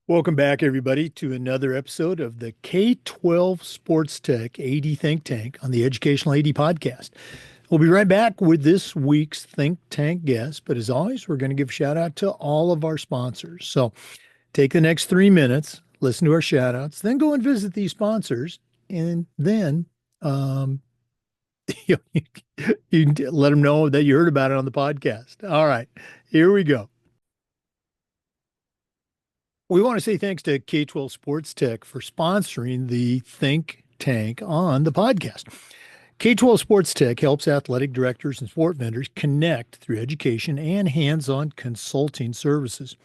Welcome back, everybody, to another episode of the K12 Sports Tech AD Think Tank on the Educational AD Podcast. We'll be right back with this week's Think Tank guest, but as always, we're going to give a shout out to all of our sponsors. So take the next 3 minutes, listen to our shout outs, then go and visit these sponsors, and then um, you can let them know that you heard about it on the podcast. All right, here we go. We want to say thanks to K12 Sports Tech for sponsoring the Think Tank on the podcast. K12 Sports Tech helps athletic directors and sport vendors connect through education and hands on consulting services.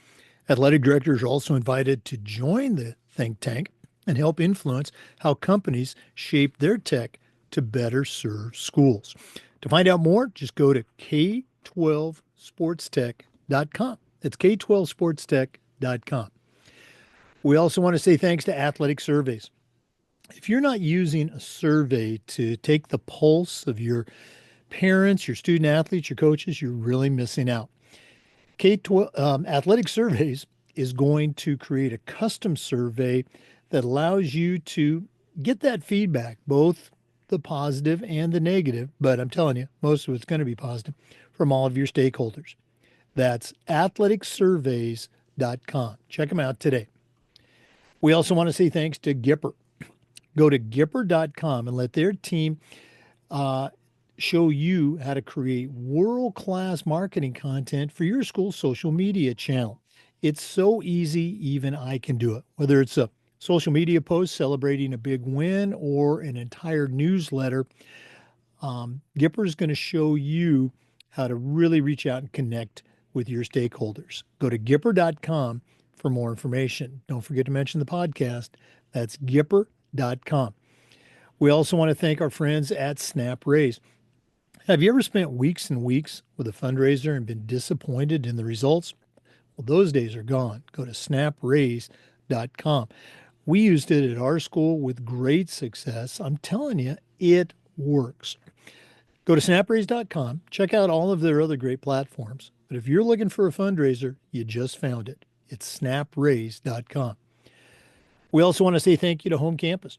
Athletic directors are also invited to join the Think Tank and help influence how companies shape their tech to better serve schools. To find out more, just go to K12SportsTech.com. It's K12SportsTech.com. We also want to say thanks to Athletic Surveys. If you're not using a survey to take the pulse of your parents, your student athletes, your coaches, you're really missing out. K12 Athletic Surveys is going to create a custom survey that allows you to get that feedback, both the positive and the negative, but I'm telling you, most of it's going to be positive from all of your stakeholders. That's athleticsurveys.com. Check them out today. We also want to say thanks to Gipper. Go to Gipper.com and let their team show you how to create world-class marketing content for your school's social media channel. It's so easy, even I can do it. Whether it's a social media post celebrating a big win or an entire newsletter, Gipper is going to show you how to really reach out and connect with your stakeholders. Go to Gipper.com for more information. Don't forget to mention the podcast. That's Gipper.com. We also want to thank our friends at Snap Raise. Have you ever spent weeks and weeks with a fundraiser and been disappointed in the results? Well, those days are gone. Go to snapraise.com. We used it at our school with great success. I'm telling you, it works. Go to snapraise.com. Check out all of their other great platforms. But if you're looking for a fundraiser, you just found it. It's snapraise.com. We also want to say thank you to Home Campus.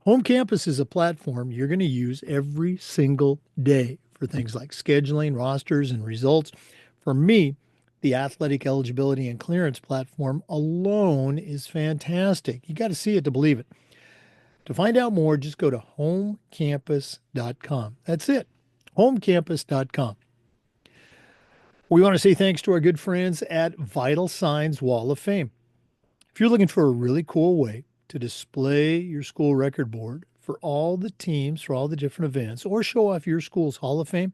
Home Campus is a platform you're going to use every single day for things like scheduling, rosters, and results. For me, the athletic eligibility and clearance platform alone is fantastic. You got to see it to believe it. To find out more, just go to homecampus.com. That's it, homecampus.com. We want to say thanks to our good friends at Vital Signs Wall of Fame. If you're looking for a really cool way to display your school record board for all the teams, for all the different events, or show off your school's Hall of Fame,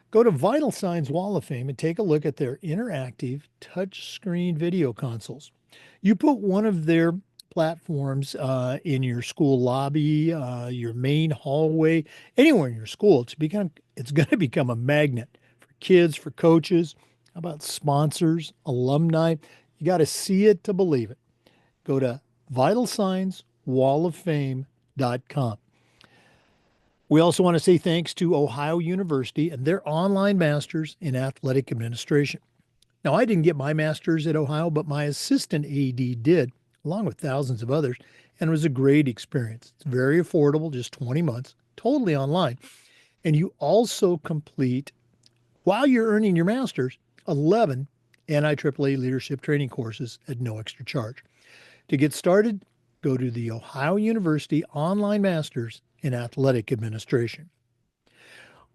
go to Vital Signs Wall of Fame and take a look at their interactive touchscreen video consoles. You put one of their platforms in your school lobby, your main hallway, anywhere in your school, it's going to become a magnet for kids, for coaches. How about sponsors, alumni? You got to see it to believe it. Go to vitalsignswalloffame.com. We also want to say thanks to Ohio University and their online masters in athletic administration. Now, I didn't get my master's at Ohio, but my assistant AD did, along with thousands of others, and it was a great experience. It's very affordable, just 20 months, totally online. And you also complete, while you're earning your master's, 11 NIAAA leadership training courses at no extra charge. To get started, go to the Ohio University Online Masters in Athletic Administration.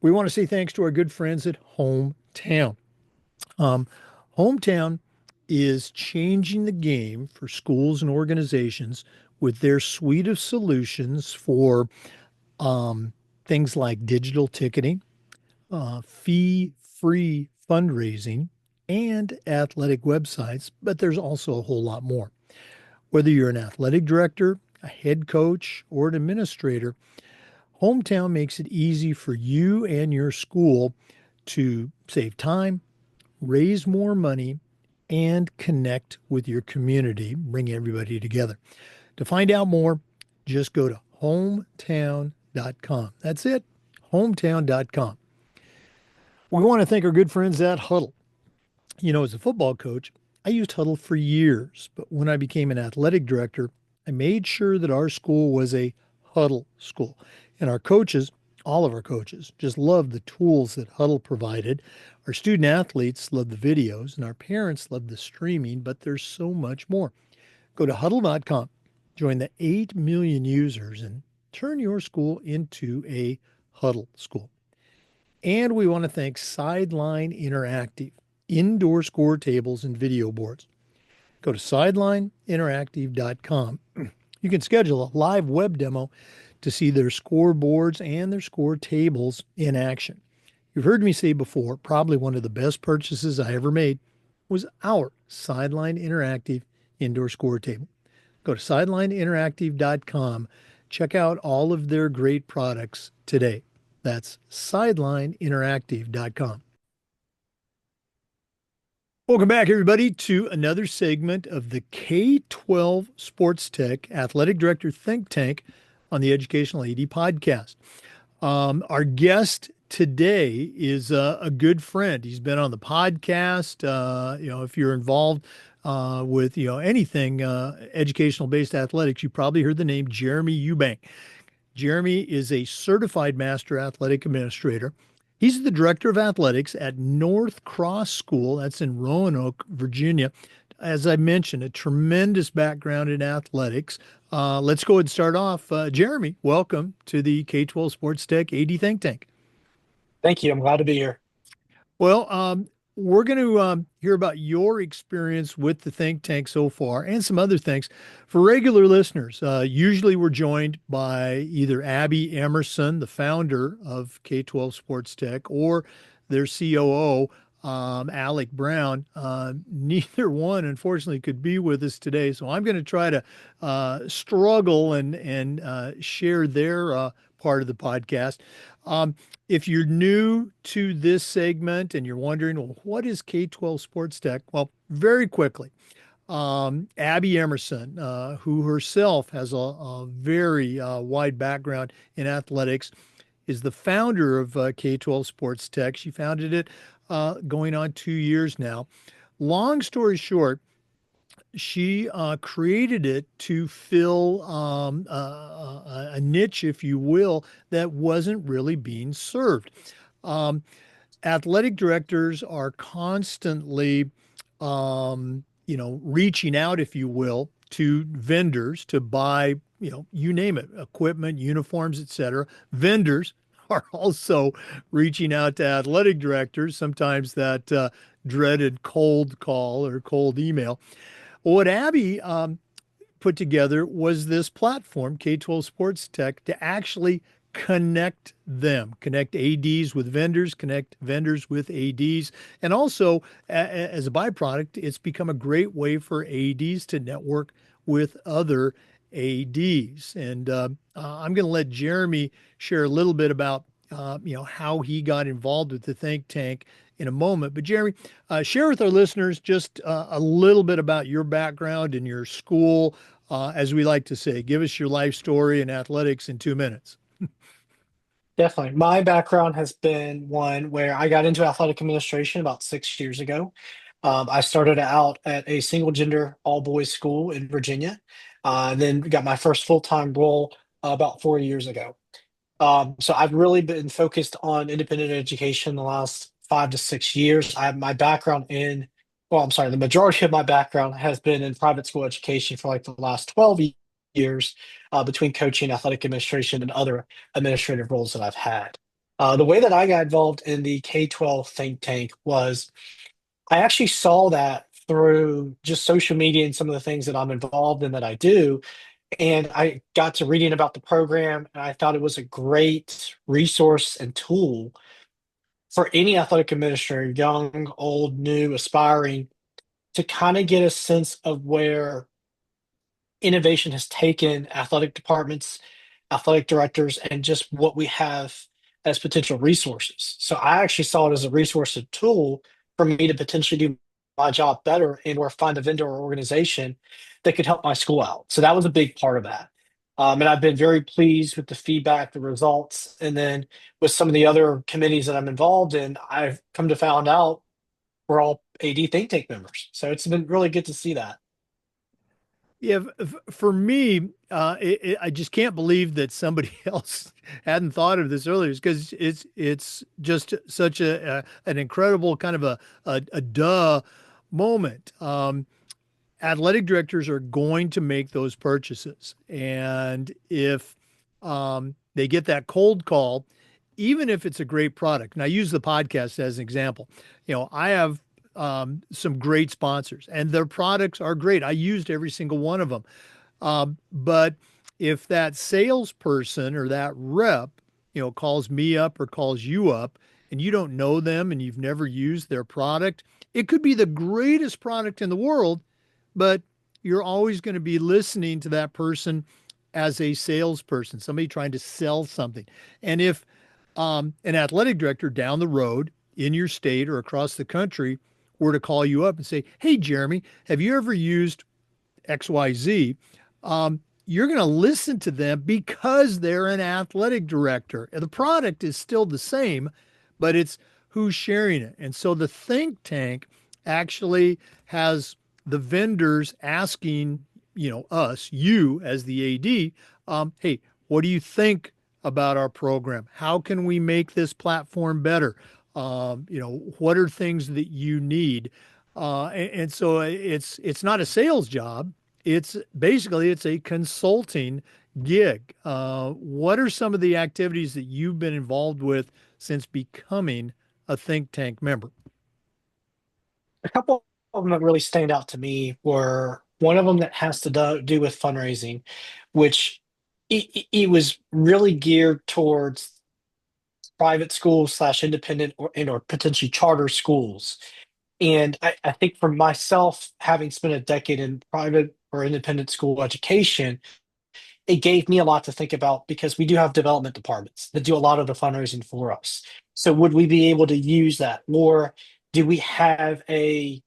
We want to say thanks to our good friends at Hometown. Hometown is changing the game for schools and organizations with their suite of solutions for things like digital ticketing, fee-free fundraising, and athletic websites, but there's also a whole lot more. Whether you're an athletic director, a head coach, or an administrator, Hometown makes it easy for you and your school to save time, raise more money, and connect with your community, bring everybody together. To find out more, just go to hometown.com. That's it, hometown.com. We want to thank our good friends at Huddle. You know, as a football coach, I used Huddle for years, but when I became an athletic director, I made sure that our school was a Huddle school. And our coaches, all of our coaches, just loved the tools that Huddle provided. Our student athletes loved the videos, and our parents loved the streaming, but there's so much more. Go to huddle.com, join the 8 million users, and turn your school into a Huddle school. And we want to thank Sideline Interactive, indoor score tables and video boards. Go to sidelineinteractive.com. You can schedule a live web demo to see their scoreboards and their score tables in action. You've heard me say before, probably one of the best purchases I ever made was our Sideline Interactive indoor score table. Go to sidelineinteractive.com. Check out all of their great products today. That's sidelineinteractive.com. Welcome back, everybody, to another segment of the K12 Sports Tech Athletic Director Think Tank on the Educational AD Podcast. Our guest today is a good friend. He's been on the podcast. If you're involved with anything educational-based athletics, you probably heard the name Jeremy Eubank. Jeremy is a certified master athletic administrator. He's the director of athletics at North Cross School. That's in Roanoke, Virginia. As I mentioned, a tremendous background in athletics. Let's go ahead and start off. Jeremy, welcome to the K12 Sports Tech AD Think Tank. Thank you. I'm glad to be here. Well, we're going to hear about your experience with the think tank so far and some other things. For regular listeners, usually we're joined by either Abby Emerson, the founder of K12 Sports Tech, or their COO, Alec Brown. Neither one, unfortunately, could be with us today. So I'm going to try to struggle and share their part of the podcast. If you're new to this segment and you're wondering, well, what is K12 Sports Tech? Well, very quickly, Abby Emerson, who herself has a very wide background in athletics, is the founder of K12 Sports Tech. She founded it going on 2 years now. Long story short, she created it to fill a niche, if you will, that wasn't really being served. Um, Athletic directors are constantly, reaching out, if you will, to vendors to buy, you name it, equipment, uniforms, etc. Vendors are also reaching out to athletic directors, sometimes that dreaded cold call or cold email. What Abby put together was this platform, K12 Sports Tech, to actually connect ADs with vendors, connect vendors with ADs. And also, as a byproduct, it's become a great way for ADs to network with other ADs. And I'm going to let Jeremy share a little bit about how he got involved with the think tank in a moment. But Jeremy, share with our listeners just a little bit about your background and your school. As we like to say, give us your life story in athletics in 2 minutes. Definitely. My background has been one where I got into athletic administration about 6 years ago. I started out at a single gender all boys school in Virginia, then got my first full time role about 4 years ago. So I've really been focused on independent education the last 5 to 6 years. I have my background in, well, I'm sorry, the majority of my background has been in private school education for like the last 12 years, between coaching, athletic administration, and other administrative roles that I've had. The way that I got involved in the K-12 think tank was I actually saw that through just social media and some of the things that I'm involved in that I do. And I got to reading about the program, and I thought it was a great resource and tool for any athletic administrator, young, old, new, aspiring, to kind of get a sense of where innovation has taken athletic departments, athletic directors, and just what we have as potential resources. So I actually saw it as a resource and tool for me to potentially do my job better and or find a vendor or organization that could help my school out. So that was a big part of that. And I've been very pleased with the feedback, the results, and then with some of the other committees that I'm involved in, I've come to find out we're all AD think tank members. So it's been really good to see that. Yeah, for me, I just can't believe that somebody else hadn't thought of this earlier. Because it's just such an incredible kind of a duh moment. Athletic directors are going to make those purchases, and if they get that cold call, even if it's a great product, and I use the podcast as an example. I have some great sponsors, and their products are great. I used every single one of them. But if that salesperson or that rep, calls me up or calls you up and you don't know them and you've never used their product, it could be the greatest product in the world, but you're always going to be listening to that person as a salesperson, somebody trying to sell something. And if an athletic director down the road in your state or across the country were to call you up and say, "Hey, Jeremy, have you ever used XYZ?" You're going to listen to them because they're an athletic director. And the product is still the same, but it's who's sharing it. And so the think tank actually has the vendors asking, us, you as the AD, hey, what do you think about our program? How can we make this platform better? What are things that you need? And so it's not a sales job. It's a consulting gig. What are some of the activities that you've been involved with since becoming a think tank member? A couple of them that really stand out to me were one of them that has to do with fundraising, which it was really geared towards private schools slash independent or potentially charter schools. And I think for myself, having spent a decade in private or independent school education, it gave me a lot to think about because we do have development departments that do a lot of the fundraising for us. So would we be able to use that? Or do we have a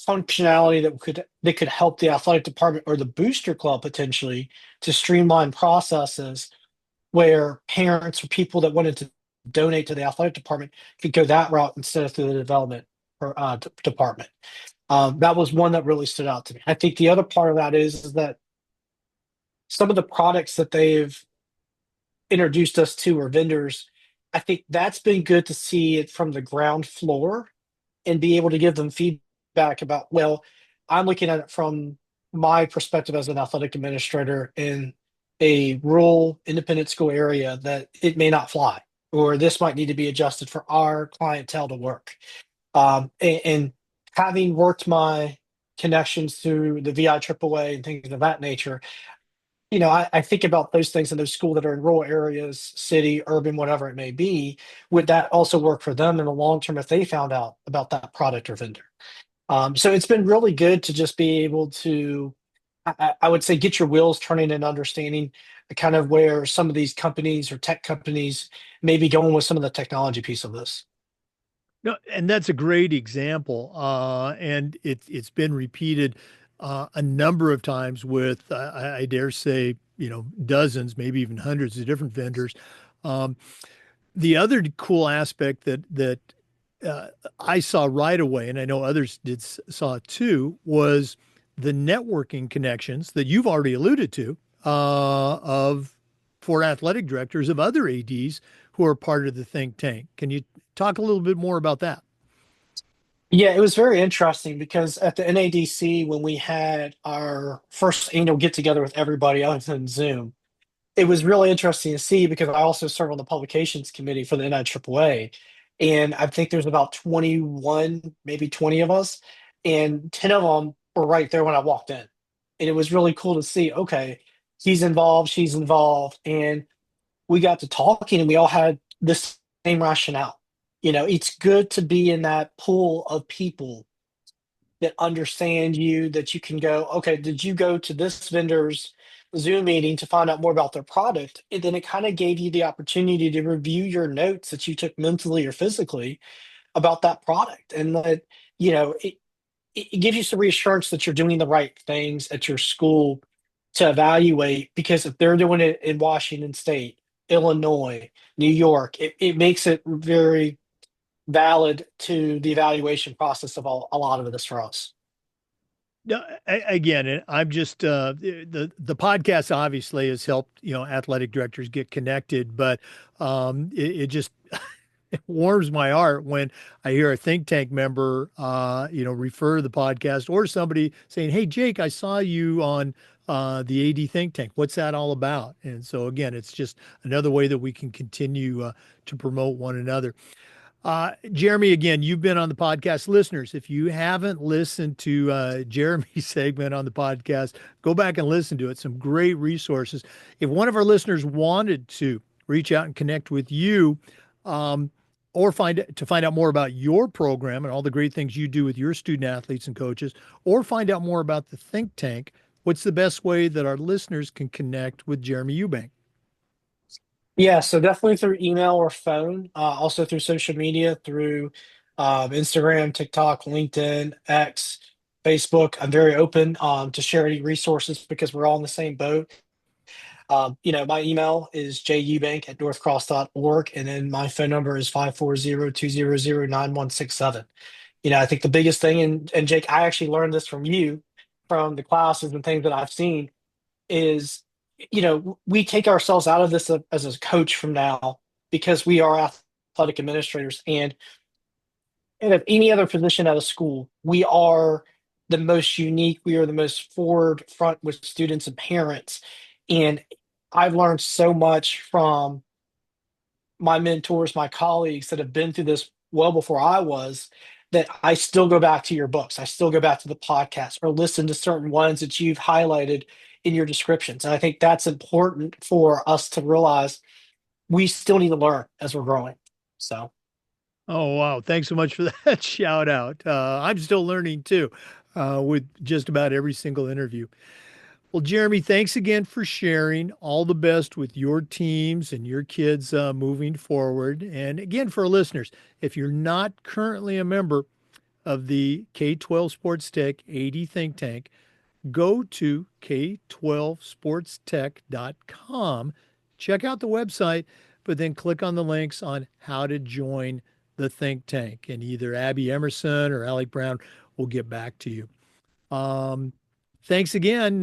functionality that could help the athletic department or the booster club potentially to streamline processes where parents or people that wanted to donate to the athletic department could go that route instead of through the development department. That was one that really stood out to me. I think the other part of that is that some of the products that they've introduced us to or vendors, I think that's been good to see it from the ground floor and be able to give them feedback about, well, I'm looking at it from my perspective as an athletic administrator in a rural independent school area that it may not fly, or this might need to be adjusted for our clientele to work. And having worked my connections through the VI and things of that nature, I think about those things in those schools that are in rural areas, city, urban, whatever it may be. Would that also work for them in the long term if they found out about that product or vendor? So it's been really good to just be able to, I would say, get your wheels turning and understanding kind of where some of these companies or tech companies may be going with some of the technology piece of this. No, and that's a great example. And it's been repeated a number of times with, I dare say, dozens, maybe even hundreds of different vendors. Um, the other cool aspect that uh, I saw right away, and I know others saw it too, was the networking connections that you've already alluded to of for athletic directors of other ADs who are part of the think tank. Can you talk a little bit more about that? Yeah, it was very interesting because at the NADC, when we had our first annual get together with everybody other than Zoom, it was really interesting to see because I also serve on the publications committee for the NIAAA. And I think there's about 21, maybe 20 of us, and 10 of them were right there when I walked in. And it was really cool to see, okay, he's involved, she's involved. And we got to talking and we all had this same rationale. It's good to be in that pool of people that understand you, that you can go, okay, did you go to this vendor's Zoom meeting to find out more about their product? And then it kind of gave you the opportunity to review your notes that you took mentally or physically about that product. And that, you know, it, it gives you some reassurance that you're doing the right things at your school to evaluate, because if they're doing it in Washington State, Illinois, New York, it makes it very valid to the evaluation process of a lot of this for us. No, again, I'm just the podcast obviously has helped athletic directors get connected, but it just it warms my heart when I hear a think tank member refer the podcast or somebody saying, "Hey Jake, I saw you on the AD think tank. What's that all about?" And so again, it's just another way that we can continue to promote one another. Jeremy, again, you've been on the podcast. Listeners, if you haven't listened to Jeremy's segment on the podcast, go back and listen to it. Some great resources. If one of our listeners wanted to reach out and connect with you, um, or find out more about your program and all the great things you do with your student athletes and coaches, or find out more about the think tank, what's the best way that our listeners can connect with Jeremy Eubank? Yeah, so definitely through email or phone, also through social media, through Instagram, TikTok, LinkedIn, X, Facebook. I'm very open to share any resources because we're all in the same boat. My email is jubank@northcross.org, and then my phone number is 540-200-9167. I think the biggest thing, and Jake, I actually learned this from you, from the classes and things that I've seen, is we take ourselves out of this as a coach from now because we are athletic administrators, and of any other position at a school, we are the most unique, we are the most forward front with students and parents. And I've learned so much from my mentors, my colleagues that have been through this well before I was, that I still go back to your books. I still go back to the podcast or listen to certain ones that you've highlighted in your descriptions. And I think that's important for us to realize we still need to learn as we're growing. So, Oh, wow. Thanks so much for that shout out. I'm still learning too, with just about every single interview. Well, Jeremy, thanks again for sharing. All the best with your teams and your kids moving forward. And again, for our listeners, if you're not currently a member of the K12 Sports Tech 80 Think Tank, go to K12SportsTech.com, check out the website, but then click on the links on how to join the think tank. And either Abby Emerson or Alec Brown will get back to you. Um, Thanks again.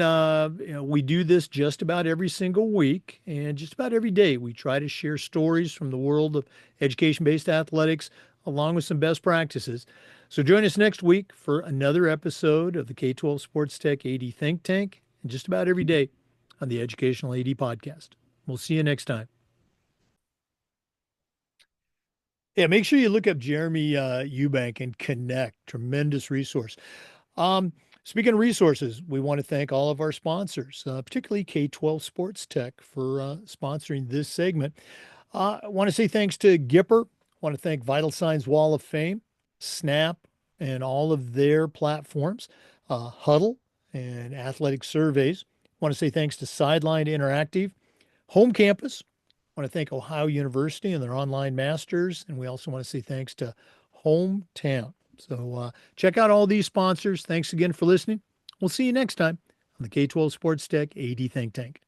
We do this just about every single week and just about every day. We try to share stories from the world of education based athletics along with some best practices. So join us next week for another episode of the K12 Sports Tech AD Think Tank and just about every day on the Educational AD Podcast. We'll see you next time. Yeah, make sure you look up Jeremy Eubank and connect. Tremendous resource. Speaking of resources, we want to thank all of our sponsors, particularly K12 Sports Tech, for sponsoring this segment. I want to say thanks to Gipper. I want to thank Vital Signs Wall of Fame, Snap, and all of their platforms, Huddle and Athletic Surveys. I want to say thanks to Sideline Interactive, Home Campus. I want to thank Ohio University and their online masters. And we also want to say thanks to Hometown. So check out all these sponsors. Thanks again for listening. We'll see you next time on the K12 Sports Tech AD Think Tank.